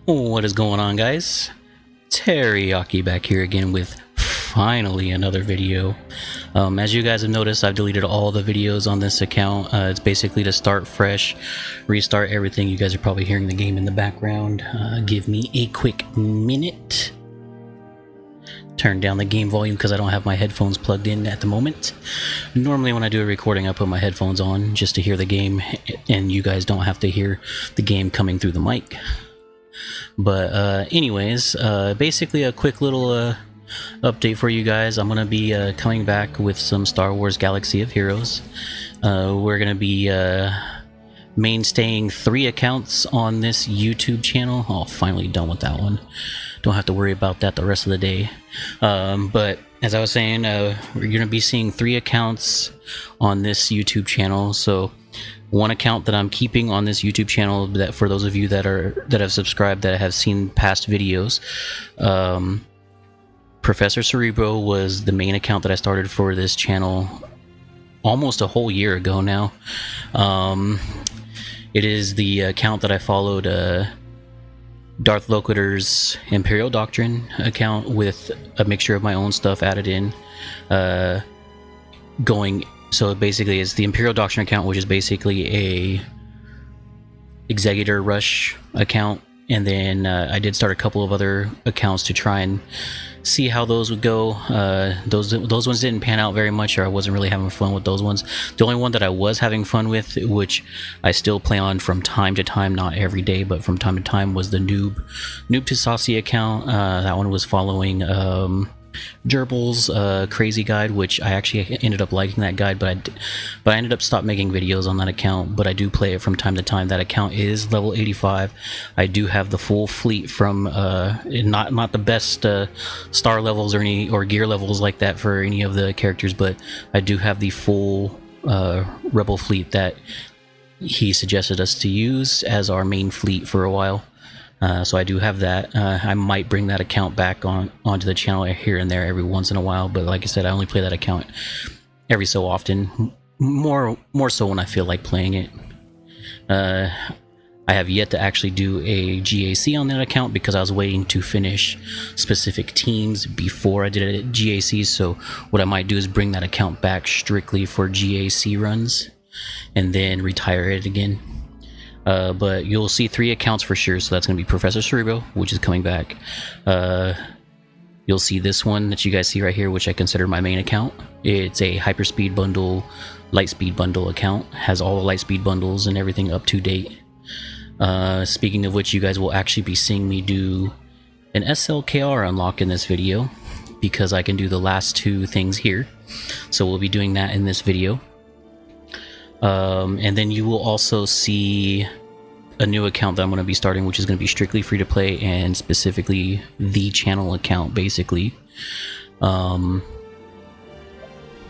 What is going on, guys? Teriyaki back here again with finally another video. As you guys have noticed, I've deleted all the videos on this account. It's basically to start fresh, restart everything. You guys are probably hearing the game in the background. Give me a quick minute. Turn down the game volume because I don't have my headphones plugged in at the moment. Normally when I do a recording I put my headphones on just to hear the game, and you guys don't have to hear the game coming through the mic. But anyways, basically a quick little update for you guys. I'm gonna be coming back with some Star Wars Galaxy of Heroes. We're gonna be mainstaying 3 accounts on this YouTube channel. Oh, finally done with that one. Don't have to worry about that the rest of the day. But as I was saying, we're gonna be seeing 3 accounts on this YouTube channel. So one account that I'm keeping on this YouTube channel, that for those of you that have subscribed, that have seen past videos, Professor Cerebro was the main account that I started for this channel almost a whole year ago now. It is the account that I followed Darth Locator's Imperial Doctrine account with a mixture of my own stuff added in. So basically it's the Imperial Doctrine account, which is basically a Executor Rush account, and then I did start a couple of other accounts to try and see how those would go. Those ones didn't pan out very much, or I wasn't really having fun with those ones. The only one that I was having fun with, which I still play on from time to time, not every day, but from time to time, was the Noob to Saucy account. That one was following Gerbil's crazy guide, which I actually ended up liking that guide, but I ended up stopped making videos on that account. But I do play it from time to time. That account is level 85. I do have the full fleet from not the best star levels or gear levels like that for any of the characters, but I do have the full rebel fleet that he suggested us to use as our main fleet for a while. So I do have that. I might bring that account back onto the channel here and there every once in a while, but like I said, I only play that account every so often, more so when I feel like playing it. I have yet to actually do a GAC on that account because I was waiting to finish specific teams before I did a GAC, so what I might do is bring that account back strictly for GAC runs and then retire it again. But you'll see 3 accounts for sure. So that's going to be Professor Cerebro, which is coming back. You'll see this one that you guys see right here, which I consider my main account. It's a Hyperspeed Bundle, Lightspeed Bundle account. Has all the Lightspeed bundles and everything up to date. Speaking of which, you guys will actually be seeing me do an SLKR unlock in this video, because I can do the last 2 things here. So we'll be doing that in this video. And then you will also see a new account that I'm going to be starting, which is going to be strictly free to play, and specifically the channel account, basically. I'm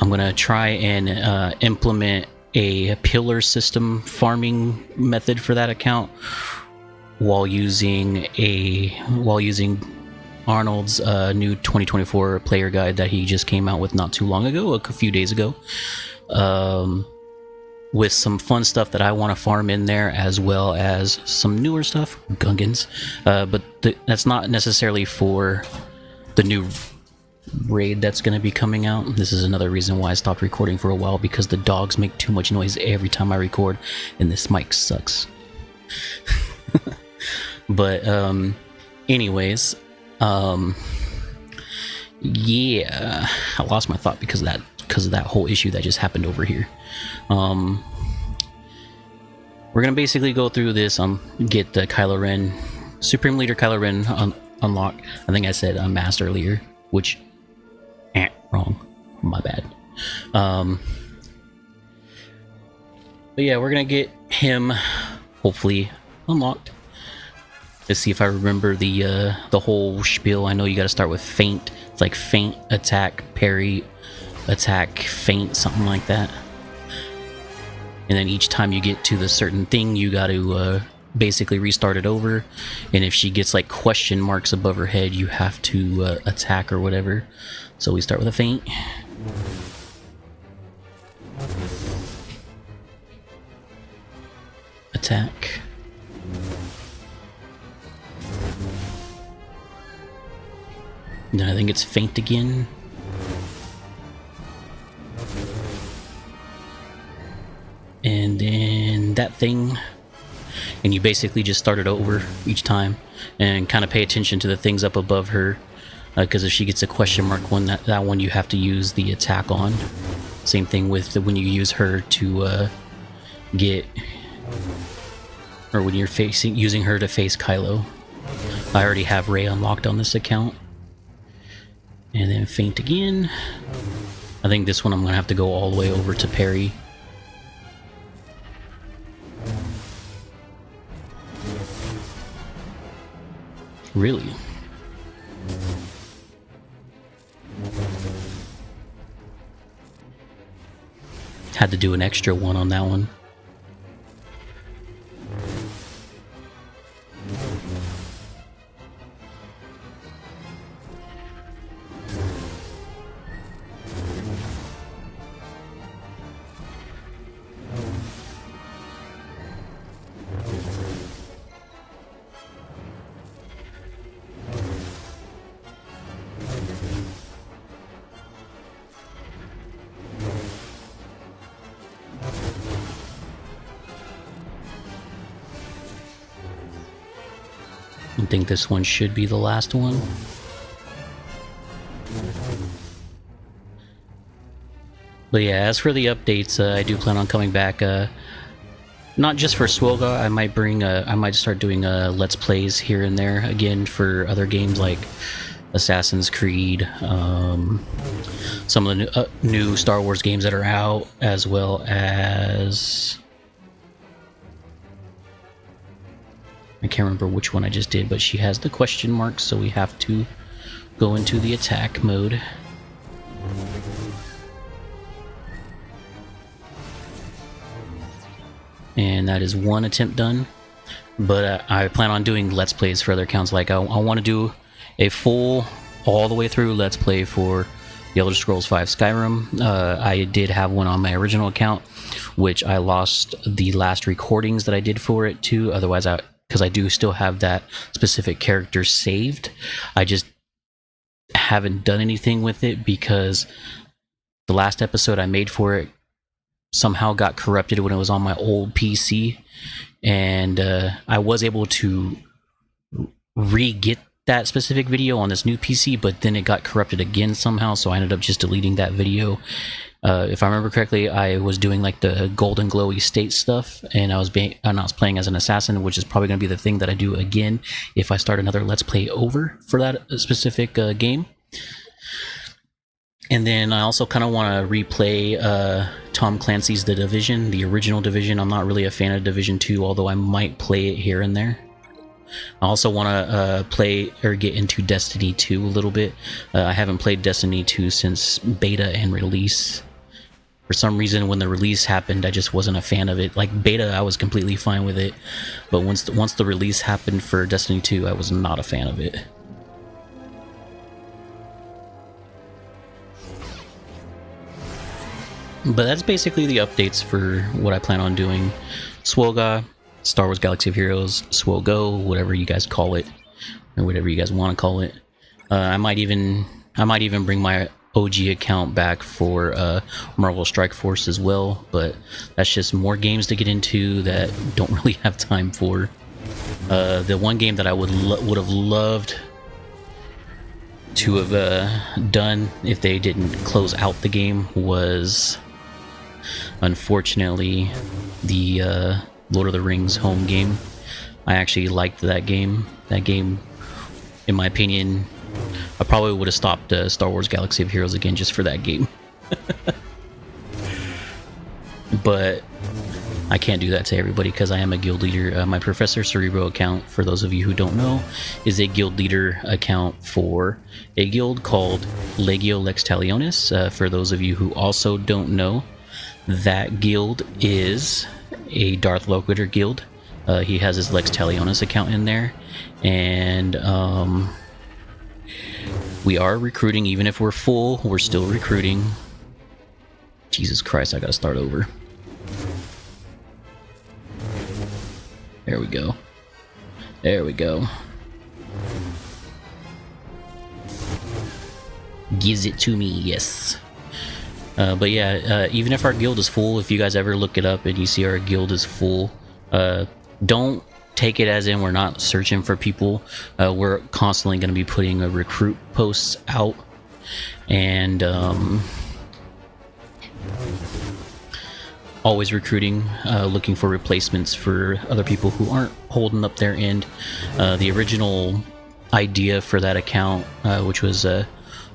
going to try and implement a pillar system farming method for that account while using Arnold's new 2024 player guide that he just came out with not too long ago, a few days ago. With some fun stuff that I want to farm in there, as well as some newer stuff, Gungans. But that's not necessarily for the new raid that's going to be coming out. This is another reason why I stopped recording for a while, because the dogs make too much noise every time I record, and this mic sucks. But anyways, yeah, I lost my thought because of that whole issue that just happened over here. We're gonna basically go through this, get the Kylo Ren, Supreme Leader Kylo Ren unlock. I think I said unmasked earlier, which, wrong, my bad. But yeah, we're gonna get him hopefully unlocked. Let's see if I remember the whole spiel. I know you gotta start with feint. It's like feint, attack, parry, attack, feint, something like that. And then each time you get to the certain thing, you got to basically restart it over. And if she gets like question marks above her head, you have to attack or whatever. So we start with a feint. Attack. Then I think it's faint again. And then that thing. And you basically just start it over each time. And kind of pay attention to the things up above her. Because if she gets a question mark one, that one you have to use the attack on. Same thing with when you use her to get... Or when you're using her to face Kylo. I already have Rey unlocked on this account. And then faint again. I think this one I'm going to have to go all the way over to parry. Really? Had to do an extra one on that one. I think this one should be the last one. But yeah, as for the updates, I do plan on coming back. Not just for SWGoH, I might start doing Let's Plays here and there again for other games like Assassin's Creed, some of the new Star Wars games that are out, as well as... I can't remember which one I just did, but she has the question mark, so we have to go into the attack mode. And that is one attempt done. But I plan on doing Let's Plays for other accounts. Like, I want to do a full, all the way through Let's Play for The Elder Scrolls V Skyrim. I did have one on my original account, which I lost the last recordings that I did for it too. Otherwise, because I do still have that specific character saved. I just haven't done anything with it because the last episode I made for it somehow got corrupted when it was on my old PC, and I was able to re-get that specific video on this new PC, but then it got corrupted again somehow, so I ended up just deleting that video. If I remember correctly, I was doing like the golden glowy state stuff, and I was playing as an assassin, which is probably going to be the thing that I do again if I start another Let's Play over for that specific game. And then I also kind of want to replay Tom Clancy's The Division, the original Division. I'm not really a fan of Division 2, although I might play it here and there. I also want to play or get into Destiny 2 a little bit. I haven't played Destiny 2 since beta and release. For some reason, when the release happened, I just wasn't a fan of it. Like, beta, I was completely fine with it. But once the release happened for Destiny 2, I was not a fan of it. But that's basically the updates for what I plan on doing. SWGoH, Star Wars Galaxy of Heroes, SWGoH, whatever you guys call it, or whatever you guys want to call it. I might even bring my OG account back for Marvel Strike Force as well, but that's just more games to get into that don't really have time for. The one game that I would have loved to have done if they didn't close out the game was, unfortunately, the Lord of the Rings home game. I actually liked that game. That game, in my opinion, I probably would have stopped Star Wars Galaxy of Heroes again just for that game. But I can't do that to everybody because I am a guild leader. My Professor Cerebro account, for those of you who don't know, is a guild leader account for a guild called Legio Lex Talionis. For those of you who also don't know, that guild is a Darth Locator guild. He has his Lex Talionis account in there, and we are recruiting. Even if we're full, we're still recruiting. Jesus Christ, I gotta start over. There we go. There we go. Gives it to me, yes. But yeah, even if our guild is full, if you guys ever look it up and you see our guild is full, don't take it as in we're not searching for people. We're constantly going to be putting recruit posts out, and always recruiting, looking for replacements for other people who aren't holding up their end. The original idea for that account, which was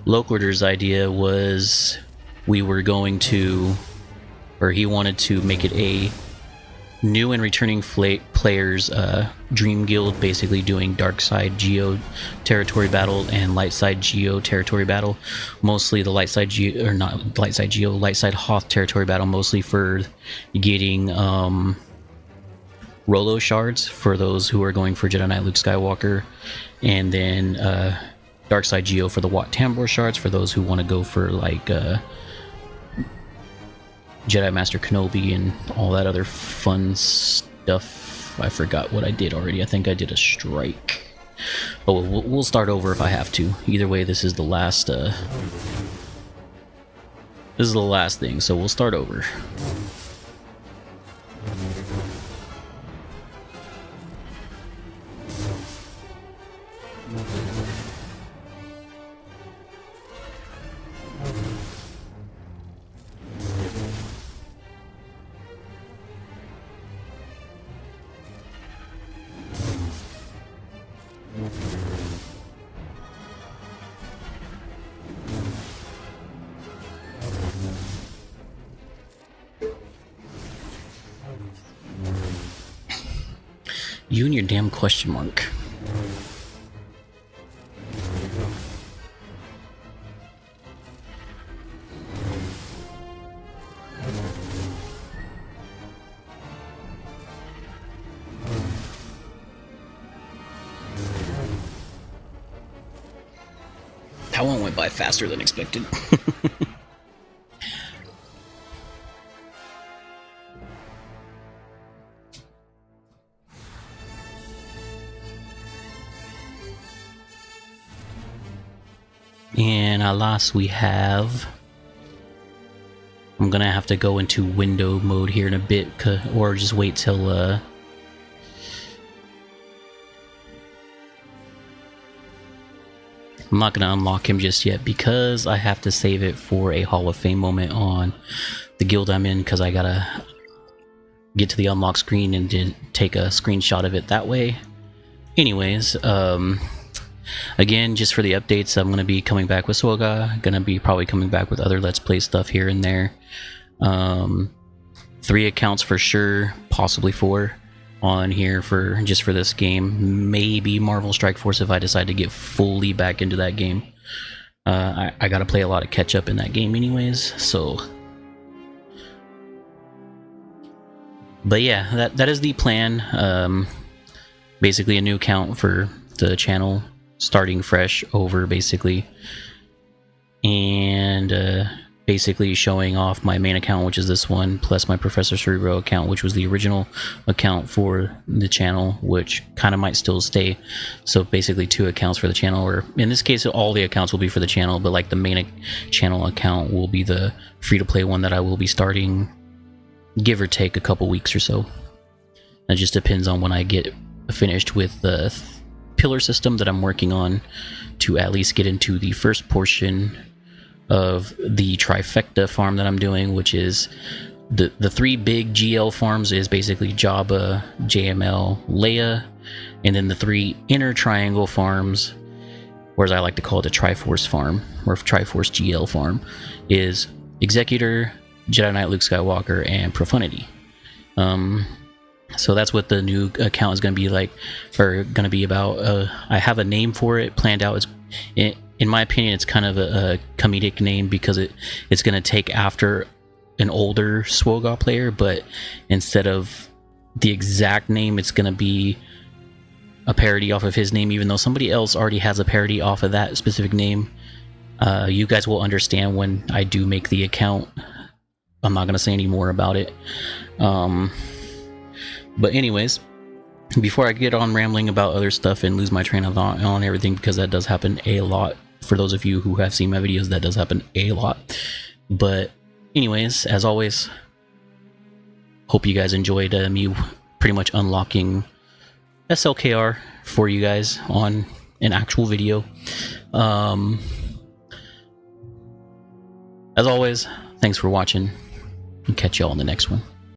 Loquarder's idea, was we were going to, or he wanted to make it a new and returning players dream guild, basically doing dark side geo territory battle and light side geo territory battle. Mostly the light side geo, or not light side geo, light side Hoth territory battle, mostly for getting Rolo shards for those who are going for Jedi Knight Luke Skywalker, and then dark side geo for the Wat Tambor shards for those who want to go for like Jedi Master Kenobi and all that other fun stuff. I forgot what I did already. I think I did a strike. Oh, we'll start over if I have to. Either way, this is the last. This is the last thing, so we'll start over. You and your damn question mark. That one went by faster than expected. And alas, we have... I'm gonna have to go into window mode here in a bit, or just wait till... I'm not gonna unlock him just yet because I have to save it for a Hall of Fame moment on the guild I'm in, because I gotta get to the unlock screen and take a screenshot of it that way. Anyways, again, just for the updates, I'm going to be coming back with SWGoH, going to be probably coming back with other Let's Play stuff here and there. 3 accounts for sure, possibly 4 on here for just for this game. Maybe Marvel Strike Force if I decide to get fully back into that game. I got to play a lot of catch up in that game anyways, so... But yeah, that is the plan. Basically a new account for the channel, starting fresh over basically, and basically showing off my main account, which is this one, plus my Professor Cerebro account, which was the original account for the channel, which kind of might still stay. So basically 2 accounts for the channel, or in this case all the accounts will be for the channel, but like the main channel account will be the free-to-play one that I will be starting, give or take a couple weeks or so. It just depends on when I get finished with the pillar system that I'm working on to at least get into the first portion of the trifecta farm that I'm doing, which is the 3 big GL farms is basically Jabba, JML, Leia, and then the 3 inner triangle farms, or as I like to call it, a Triforce farm, or Triforce GL farm, is Executor, Jedi Knight Luke Skywalker, and Profundity. So that's what the new account is going to be like, or going to be about. I have a name for it planned out. In my opinion, it's kind of a comedic name because it's going to take after an older SWGoH player, but instead of the exact name, it's going to be a parody off of his name, even though somebody else already has a parody off of that specific name. You guys will understand when I do make the account. I'm not going to say any more about it. But anyways, before I get on rambling about other stuff and lose my train of thought on everything, because that does happen a lot For those of you who have seen my videos, that does happen a lot. But anyways, as always, hope you guys enjoyed me pretty much unlocking SLKR for you guys on an actual video. As always, thanks for watching, and catch y'all in the next one.